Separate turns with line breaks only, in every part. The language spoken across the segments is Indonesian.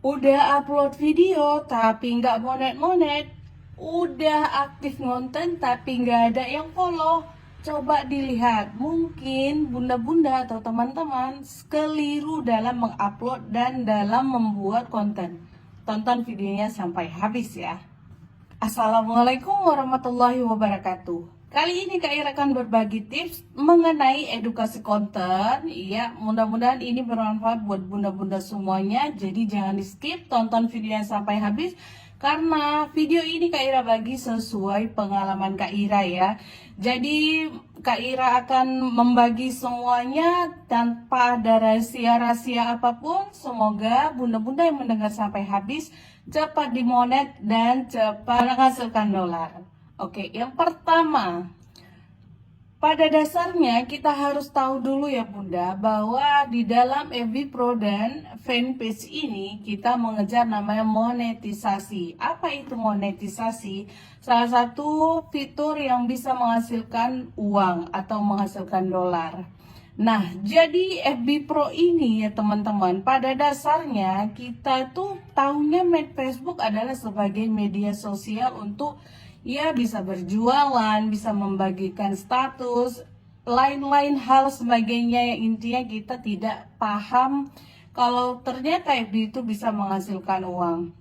Udah upload video tapi nggak monet-monet. Udah aktif ngonten tapi nggak ada yang follow. Coba dilihat, mungkin bunda-bunda atau teman-teman keliru dalam mengupload dan dalam membuat konten. Tonton videonya sampai habis ya. Assalamualaikum warahmatullahi wabarakatuh. Kali ini Kak Ira akan berbagi tips mengenai edukasi konten. Ya, mudah-mudahan ini bermanfaat buat bunda-bunda semuanya. Jadi jangan di skip, tonton videonya sampai habis. Karena video ini Kak Ira bagi sesuai pengalaman Kak Ira ya. Jadi Kak Ira akan membagi semuanya tanpa ada rahasia-rahasia apapun. Semoga bunda-bunda yang mendengar sampai habis cepat dimonet dan cepat menghasilkan dolar. Oke, yang pertama, pada dasarnya kita harus tahu dulu ya Bunda, bahwa di dalam FB Pro dan fanpage ini kita mengejar namanya monetisasi. Apa itu monetisasi? Salah satu fitur yang bisa menghasilkan uang atau menghasilkan dolar. Nah, jadi FB Pro ini ya teman-teman, pada dasarnya kita tuh tahunya Facebook adalah sebagai media sosial untuk ya bisa berjualan, bisa membagikan status, lain-lain hal sebagainya yang intinya kita tidak paham kalau ternyata FB itu bisa menghasilkan uang.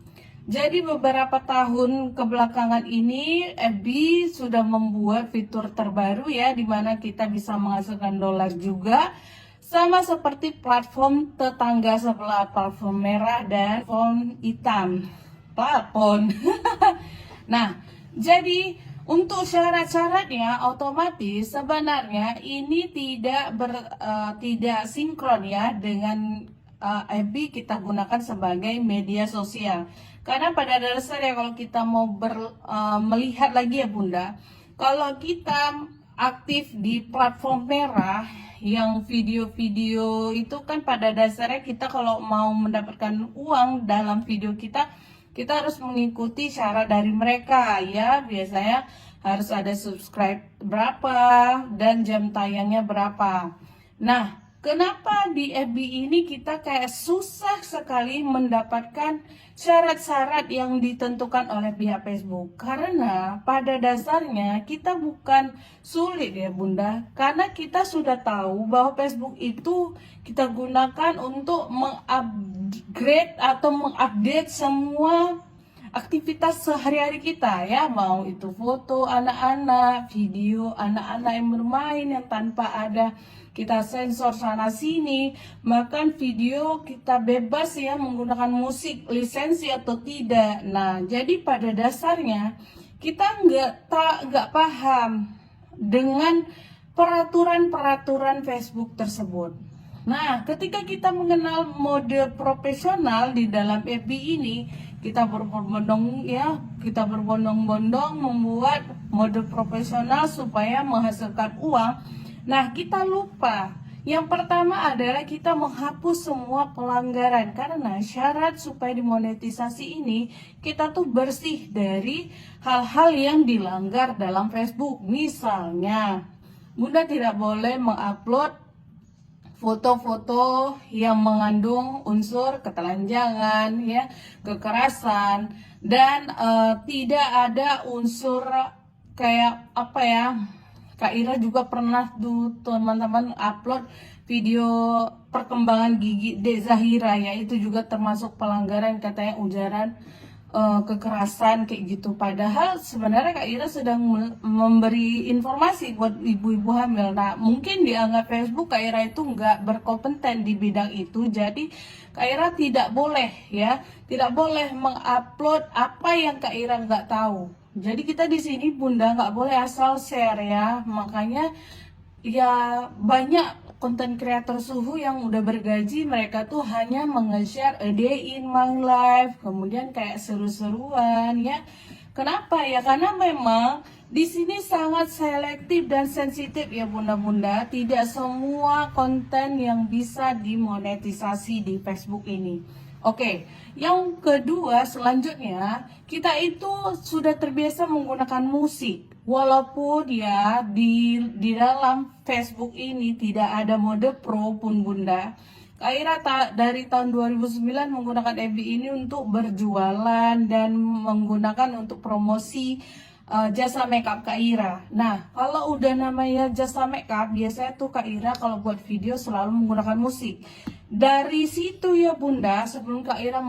Jadi beberapa tahun kebelakangan ini FB sudah membuat fitur terbaru ya, di mana kita bisa menghasilkan dolar juga, sama seperti platform tetangga sebelah, platform merah dan platform hitam. Platform. Nah, jadi untuk syarat-syaratnya otomatis sebenarnya ini tidak sinkron ya dengan FB kita gunakan sebagai media sosial. Karena pada dasarnya kalau kita mau melihat lagi ya Bunda, kalau kita aktif di platform merah yang video-video itu kan pada dasarnya kita kalau mau mendapatkan uang dalam video kita harus mengikuti syarat dari mereka ya. Biasanya harus ada subscribe berapa dan jam tayangnya berapa. Nah, kenapa di FB ini kita kayak susah sekali mendapatkan syarat-syarat yang ditentukan oleh pihak Facebook? Karena pada dasarnya kita bukan sulit ya Bunda, karena kita sudah tahu bahwa Facebook itu kita gunakan untuk mengupgrade atau mengupdate semua aktivitas sehari-hari kita ya, mau itu foto anak-anak, video anak-anak yang bermain yang tanpa ada kita sensor sana sini, bahkan video kita bebas ya menggunakan musik lisensi atau tidak. Nah, jadi pada dasarnya kita nggak paham dengan peraturan-peraturan Facebook tersebut. Nah, ketika kita mengenal mode profesional di dalam FB ini, kita berbondong-bondong membuat mode profesional supaya menghasilkan uang. Nah, kita lupa. Yang pertama adalah kita menghapus semua pelanggaran, karena syarat supaya dimonetisasi ini kita tuh bersih dari hal-hal yang dilanggar dalam Facebook. Misalnya, Bunda tidak boleh mengupload foto-foto yang mengandung unsur ketelanjangan, ya, kekerasan, dan tidak ada unsur kayak apa ya. Kak Ira juga pernah tuh teman-teman upload video perkembangan gigi Dek Zahira ya, itu juga termasuk pelanggaran katanya ujaran kekerasan kayak gitu. Padahal sebenarnya Kak Ira sedang memberi informasi buat ibu-ibu hamil. Nah, mungkin dianggap Facebook Kak Ira itu nggak berkompeten di bidang itu. Jadi Kak Ira tidak boleh ya, tidak boleh mengupload apa yang Kak Ira nggak tahu. Jadi kita di sini Bunda nggak boleh asal share ya. Makanya ya banyak konten kreator suhu yang udah bergaji, mereka tuh hanya menge-share a day in my life, kemudian kayak seru-seruan ya. Kenapa ya? Karena memang di sini sangat selektif dan sensitif ya bunda-bunda. Tidak semua konten yang bisa dimonetisasi di Facebook ini. Oke, yang kedua selanjutnya kita itu sudah terbiasa menggunakan musik. Walaupun ya di dalam Facebook ini tidak ada mode pro pun Bunda. Kak Ira dari tahun 2009 menggunakan FB ini untuk berjualan dan menggunakan untuk promosi jasa makeup Kak Ira. Nah, kalau udah namanya jasa makeup, biasanya tuh Kak Ira kalau buat video selalu menggunakan musik. Dari situ ya Bunda, sebelum Kak Ira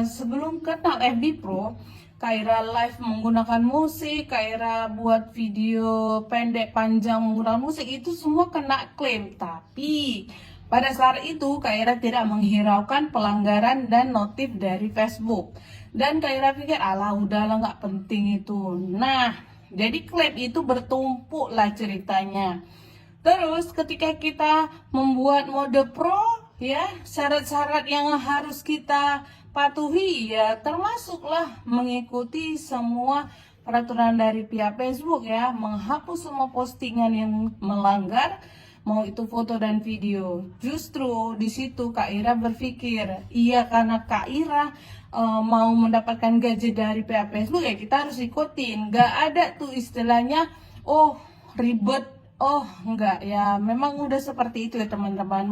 sebelum kenal FB Pro, Kak Ira live menggunakan musik, Kak Ira buat video pendek panjang menggunakan musik, itu semua kena klaim. Tapi pada saat itu Kak Ira tidak menghiraukan pelanggaran dan notif dari Facebook. Dan Kak Ira pikir, alah udahlah nggak penting itu. Nah, jadi klaim itu bertumpuk lah ceritanya. Terus ketika kita membuat mode pro, ya syarat-syarat yang harus kita patuhi ya termasuklah mengikuti semua peraturan dari pihak Facebook ya, menghapus semua postingan yang melanggar, mau itu foto dan video. Justru di situ Kak Ira berpikir, iya karena Kak Ira mau mendapatkan gaji dari pihak Facebook ya kita harus ikutin. Gak ada tuh istilahnya, oh ribet. Oh enggak ya, memang udah seperti itu ya teman-teman.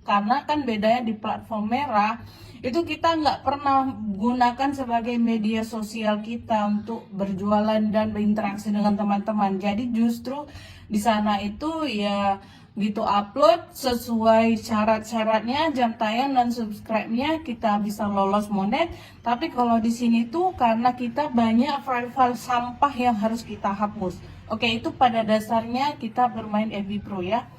Karena kan bedanya di platform merah itu kita nggak pernah gunakan sebagai media sosial kita untuk berjualan dan berinteraksi dengan teman-teman. Jadi justru di sana itu ya gitu upload sesuai syarat-syaratnya, jam tayang dan subscribe-nya kita bisa lolos monet. Tapi kalau di sini tuh karena kita banyak file-file sampah yang harus kita hapus. Oke, itu pada dasarnya kita bermain FB Pro ya.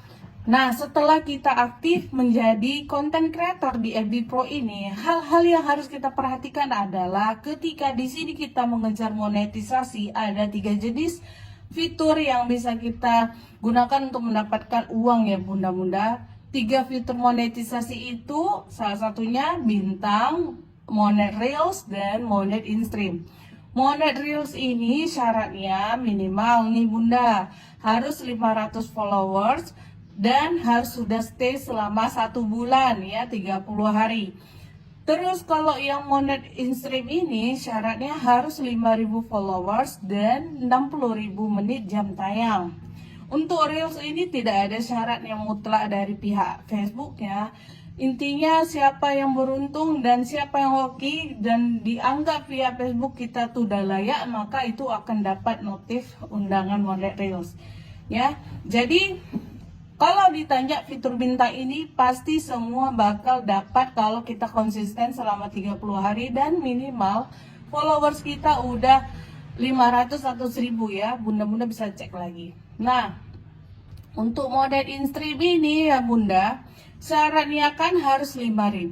Nah, setelah kita aktif menjadi content creator di FB Pro ini, hal-hal yang harus kita perhatikan adalah ketika di sini kita mengejar monetisasi, ada 3 jenis fitur yang bisa kita gunakan untuk mendapatkan uang ya bunda-bunda. 3 fitur monetisasi itu salah satunya bintang, monet reels, dan monet in-stream. Monet reels ini syaratnya minimal nih bunda, harus 500 followers dan harus sudah stay selama 1 bulan ya, 30 hari. Terus kalau yang monet in-stream ini syaratnya harus 5.000 followers dan 60.000 menit jam tayang. Untuk reels ini tidak ada syarat yang mutlak dari pihak Facebook ya. Intinya siapa yang beruntung dan siapa yang hoki dan dianggap via Facebook kita tuh udah layak, maka itu akan dapat notif undangan monet reels ya. Jadi kalau ditanya fitur bintang ini pasti semua bakal dapat kalau kita konsisten selama 30 hari dan minimal followers kita udah 500 atau 1000 ya. Bunda-bunda bisa cek lagi. Nah, untuk monet in-stream ini ya bunda, syaratnya kan harus 5.000.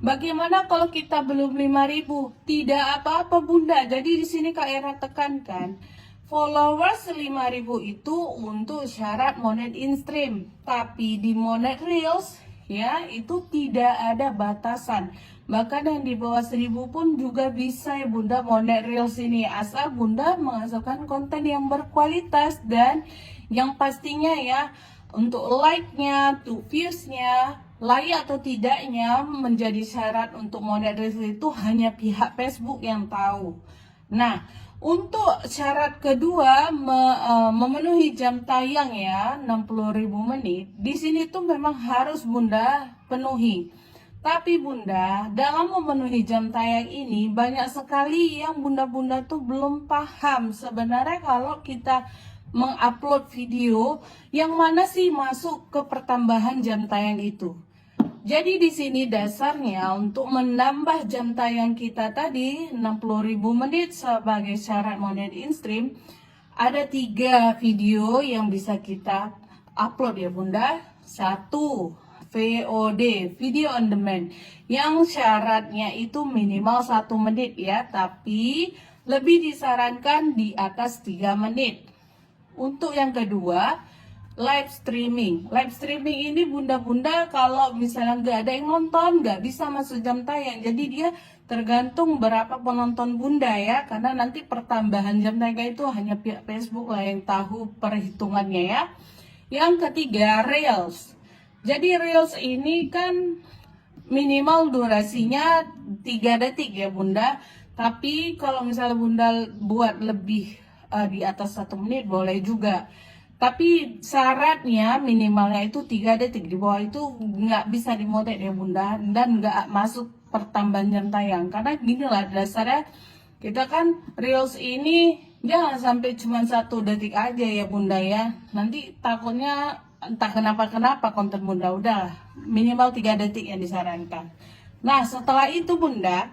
Bagaimana kalau kita belum 5.000? Tidak apa-apa bunda. Jadi di sini Kak Era tekankan, followers 5.000 itu untuk syarat monet in-stream. Tapi di monet reels ya itu tidak ada batasan. Bahkan yang di bawah 1.000 pun juga bisa ya bunda monet reels ini, asal bunda menghasilkan konten yang berkualitas dan yang pastinya ya untuk like-nya, to views-nya, layak atau tidaknya menjadi syarat untuk monet reels itu hanya pihak Facebook yang tahu. Nah, untuk syarat kedua memenuhi jam tayang ya 60.000 menit. Di sini tuh memang harus bunda penuhi. Tapi bunda dalam memenuhi jam tayang ini banyak sekali yang bunda-bunda tuh belum paham sebenarnya kalau kita mengupload video yang mana sih masuk ke pertambahan jam tayang itu. Jadi di sini dasarnya untuk menambah jam tayang kita tadi 60.000 menit sebagai syarat monet in-stream, ada 3 video yang bisa kita upload ya bunda. 1, VOD, video on demand, yang syaratnya itu minimal 1 menit ya, tapi lebih disarankan di atas 3 menit. Untuk yang kedua, live streaming. Live streaming ini bunda-bunda kalau misalnya nggak ada yang nonton, nggak bisa masuk jam tayang. Jadi dia tergantung berapa penonton bunda ya, karena nanti pertambahan jam tayang itu hanya pihak Facebook lah yang tahu perhitungannya ya. Yang ketiga, reels. Jadi reels ini kan minimal durasinya 3 detik ya bunda. Tapi kalau misalnya bunda buat lebih di atas 1 menit boleh juga. Tapi syaratnya minimalnya itu 3 detik, di bawah itu nggak bisa dimodet ya bunda, dan nggak masuk pertambahan jam tayang. Karena gini lah dasarnya, kita kan reels ini jangan sampai cuma 1 detik aja ya bunda ya. Nanti takutnya entah kenapa konten bunda, udah minimal 3 detik yang disarankan. Nah setelah itu bunda,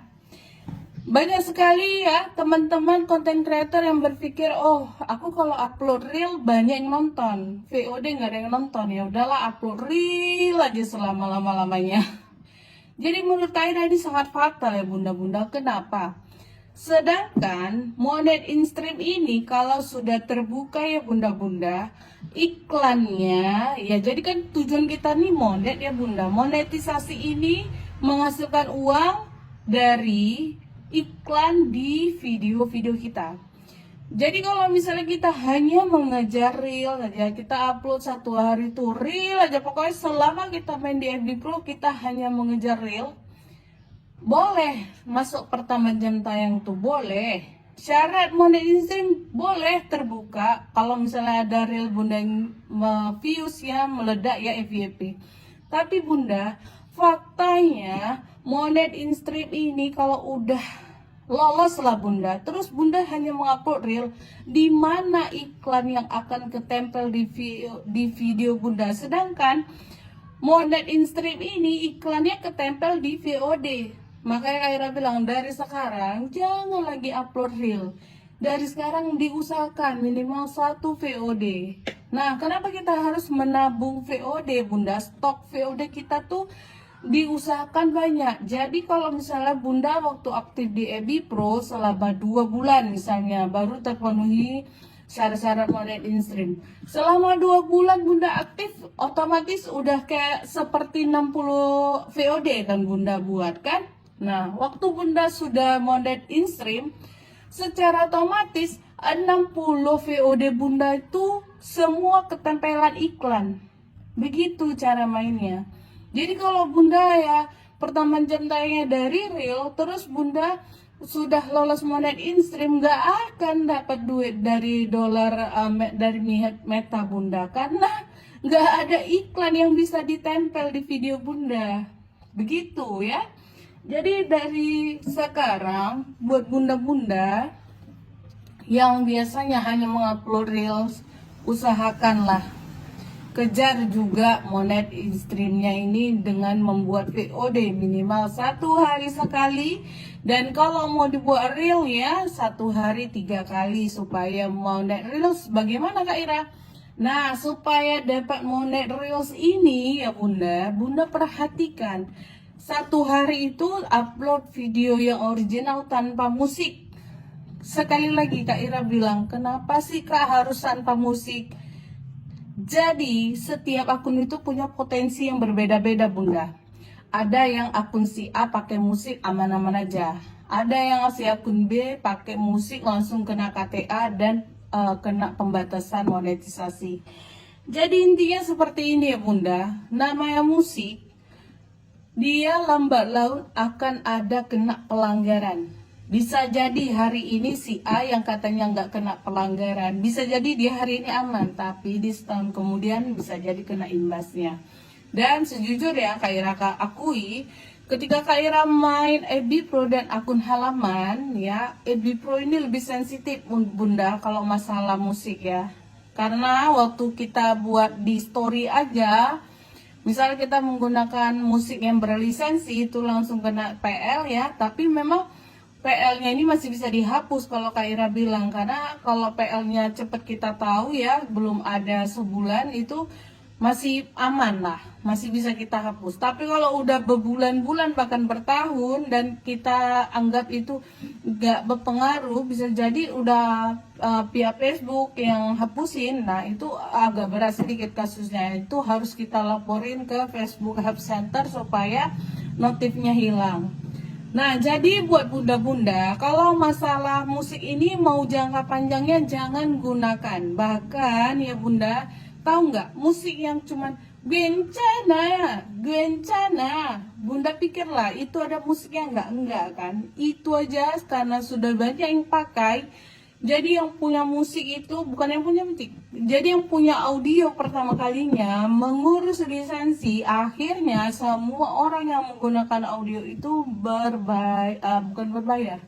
banyak sekali ya teman-teman konten creator yang berpikir, oh aku kalau upload reel banyak yang nonton, VOD nggak ada yang nonton, ya udahlah upload reel aja selama lama-lamanya. Jadi menurut Kaira ini sangat fatal ya bunda-bunda. Kenapa? Sedangkan monet in stream ini kalau sudah terbuka ya bunda-bunda, iklannya ya, jadi kan tujuan kita nih monet ya bunda. Monetisasi ini menghasilkan uang dari iklan di video-video kita. Jadi kalau misalnya kita hanya mengejar reel saja, kita upload 1 hari tuh reel aja, pokoknya selama kita main di FB Pro kita hanya mengejar reel, boleh masuk pertama jam tayang tuh boleh. Syarat monetisasi boleh terbuka kalau misalnya ada reel bunda yang views ya meledak ya FYP. Tapi bunda, faktanya monet in stream ini kalau udah lolos lah bunda, terus bunda hanya mengupload reel, di mana iklan yang akan ketempel di video bunda. Sedangkan monet in stream ini iklannya ketempel di VOD. Makanya Kaira bilang dari sekarang jangan lagi upload reel. Dari sekarang diusahakan minimal 1 VOD. Nah, kenapa kita harus menabung VOD bunda? Stok VOD kita tuh diusahakan banyak. Jadi kalau misalnya bunda waktu aktif di FB Pro selama 2 bulan misalnya baru terpenuhi syarat-syarat monet in stream. Selama 2 bulan bunda aktif, otomatis udah kayak seperti 60 VOD kan bunda buat kan. Nah waktu bunda sudah monet in stream, secara otomatis 60 VOD bunda itu semua ketempelan iklan. Begitu cara mainnya. Jadi kalau bunda ya pertama jam tayangnya dari reel, terus bunda sudah lolos monet in stream, nggak akan dapat duit dari dari Meta bunda, karena nggak ada iklan yang bisa ditempel di video bunda. Begitu ya. Jadi dari sekarang buat bunda-bunda yang biasanya hanya mengupload reels, usahakanlah kejar juga monet in streamnya ini dengan membuat VOD minimal 1 hari sekali, dan kalau mau dibuat reel ya 1 hari 3 kali supaya monet reels. Bagaimana Kak Ira? Nah supaya dapat monet reels ini ya bunda perhatikan 1 hari itu upload video yang original tanpa musik. Sekali lagi Kak Ira bilang, kenapa sih Kak harus tanpa musik? Jadi setiap akun itu punya potensi yang berbeda-beda bunda. Ada yang akun si A pakai musik aman-aman aja. Ada yang si akun B pakai musik langsung kena KTA dan kena pembatasan monetisasi. Jadi intinya seperti ini ya bunda. Namanya musik, dia lambat laun akan ada kena pelanggaran. Bisa jadi hari ini si A yang katanya nggak kena pelanggaran, bisa jadi dia hari ini aman, tapi di setahun kemudian bisa jadi kena imbasnya. Dan sejujurnya Kak Ira akui, ketika Kak Ira main FB Pro dan akun halaman ya, FB Pro ini lebih sensitif bunda kalau masalah musik ya. Karena waktu kita buat di story aja, misalnya kita menggunakan musik yang berlisensi itu langsung kena PL ya, tapi memang PL-nya ini masih bisa dihapus kalau Kak Ira bilang, karena kalau PL-nya cepat kita tahu ya, belum ada sebulan itu masih aman lah, masih bisa kita hapus. Tapi kalau udah berbulan-bulan bahkan bertahun dan kita anggap itu gak berpengaruh, bisa jadi udah pihak Facebook yang hapusin. Nah itu agak berat sedikit kasusnya, itu harus kita laporin ke Facebook Help Center supaya notifnya hilang. Nah jadi buat bunda-bunda, kalau masalah musik ini mau jangka panjangnya jangan gunakan. Bahkan ya bunda, tahu nggak musik yang cuman gencana, bunda pikirlah itu ada musiknya enggak kan? Itu aja karena sudah banyak yang pakai, Jadi yang punya musik itu bukan yang punya musik. Jadi yang punya audio pertama kalinya mengurus lisensi, akhirnya semua orang yang menggunakan audio itu bukan berbayar,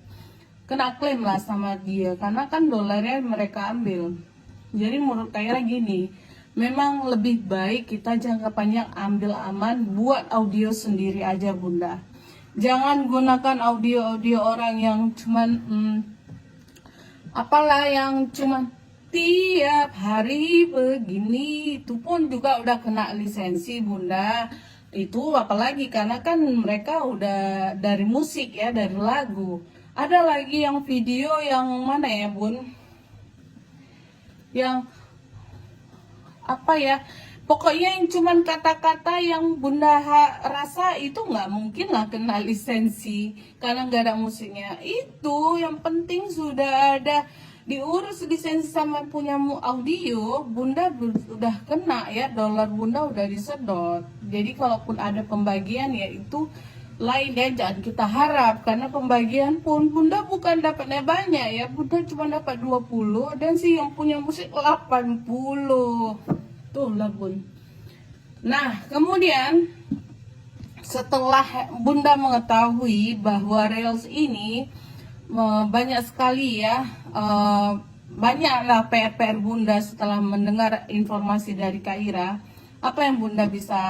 kena klaim lah sama dia karena kan dolarnya mereka ambil. Jadi menurut Kaira gini, memang lebih baik kita jangka panjang ambil aman, buat audio sendiri aja Bunda. Jangan gunakan audio-audio orang yang cuman apalah yang cuma tiap hari begini, itu pun juga udah kena lisensi Bunda. Itu apalagi karena kan mereka udah dari musik ya, dari lagu. Ada lagi yang video yang mana ya Bun, yang apa ya, pokoknya yang cuman kata-kata yang Bunda rasa itu nggak mungkin lah kena lisensi karena nggak ada musiknya. Itu yang penting sudah ada diurus lisensi sama punya audio, Bunda sudah kena ya, dolar Bunda udah disedot. Jadi kalaupun ada pembagian ya itu lain ya, jangan kita harap karena pembagian pun Bunda bukan dapatnya banyak ya, Bunda cuma dapat 20 dan si yang punya musik 80 tuh lah Bun. Nah kemudian setelah Bunda mengetahui bahwa Reels ini banyak sekali ya, banyaklah PR Bunda setelah mendengar informasi dari Kaira, apa yang Bunda bisa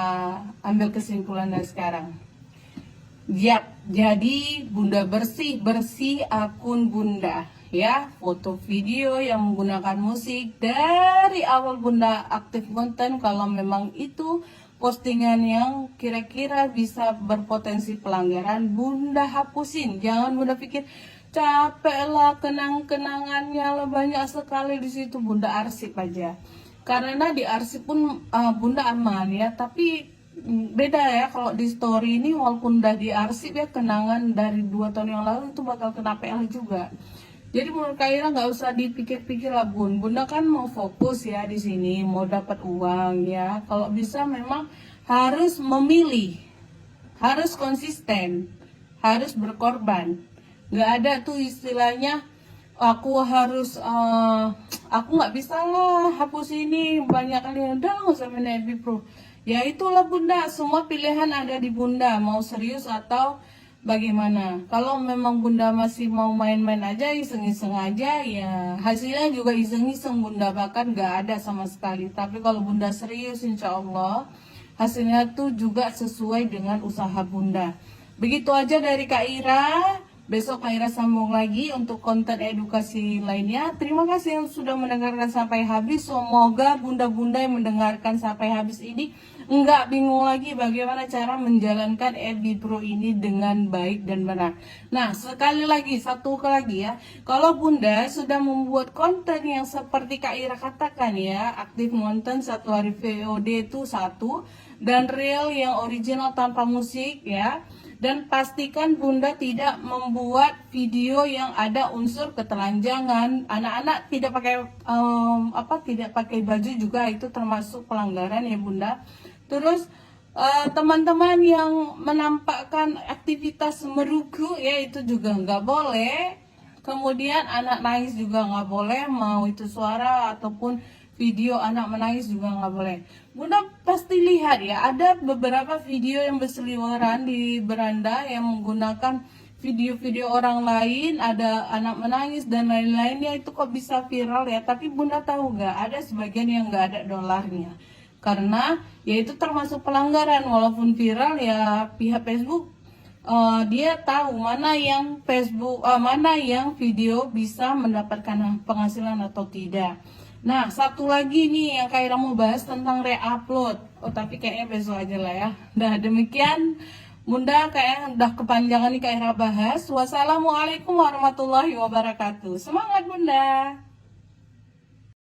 ambil kesimpulan dari sekarang? Yap, jadi Bunda bersih akun Bunda ya, foto video yang menggunakan musik dari awal Bunda aktif konten. Kalau memang itu postingan yang kira-kira bisa berpotensi pelanggaran, Bunda hapusin. Jangan Bunda pikir capek lah, kenangannya lah banyak sekali di situ, Bunda arsip aja. Karena di arsip pun Bunda aman ya, tapi beda ya kalau di story ini, walaupun udah diarsip ya, kenangan dari 2 tahun yang lalu itu bakal kena PL juga. Jadi menurut Kaira nggak usah dipikir-pikir lah Bunda kan mau fokus ya di sini, mau dapat uang ya. Kalau bisa memang harus memilih, harus konsisten, harus berkorban. Nggak ada tuh istilahnya aku harus aku nggak bisa lah hapus ini banyak kali, udah nggak usah main FB Pro. Ya itulah Bunda, semua pilihan ada di Bunda, mau serius atau bagaimana. Kalau memang Bunda masih mau main-main aja, iseng-iseng aja, ya hasilnya juga iseng-iseng Bunda, bahkan nggak ada sama sekali. Tapi kalau Bunda serius, insya Allah hasilnya tuh juga sesuai dengan usaha Bunda. Begitu aja dari Kak Ira. Besok Kak Ira sambung lagi untuk konten edukasi lainnya. Terima kasih yang sudah mendengarkan sampai habis. Semoga bunda-bunda yang mendengarkan sampai habis ini enggak bingung lagi bagaimana cara menjalankan FB Pro ini dengan baik dan benar. Nah, sekali lagi, satu lagi ya. Kalau Bunda sudah membuat konten yang seperti Kak Ira katakan ya, aktif nonton 1 hari VOD itu 1, dan real yang original tanpa musik ya. Dan pastikan Bunda tidak membuat video yang ada unsur ketelanjangan. Anak-anak tidak pakai tidak pakai baju juga itu termasuk pelanggaran ya Bunda. Terus teman-teman yang menampakkan aktivitas merugu ya itu juga nggak boleh. Kemudian anak nangis juga nggak boleh, mau itu suara ataupun video anak menangis juga nggak boleh. Bunda pasti lihat ya, ada beberapa video yang berseliweran di beranda yang menggunakan video-video orang lain, ada anak menangis dan lain-lainnya, itu kok bisa viral ya. Tapi Bunda tahu nggak, ada sebagian yang nggak ada dolarnya. Karena ya itu termasuk pelanggaran, walaupun viral ya pihak Facebook dia tahu mana yang mana yang video bisa mendapatkan penghasilan atau tidak. Nah, satu lagi nih yang Kaira mau bahas tentang re-upload. Oh, tapi kayaknya besok aja lah ya. Nah, demikian Bunda, kayaknya udah kepanjangan nih Kaira bahas. Wassalamualaikum warahmatullahi wabarakatuh. Semangat Bunda.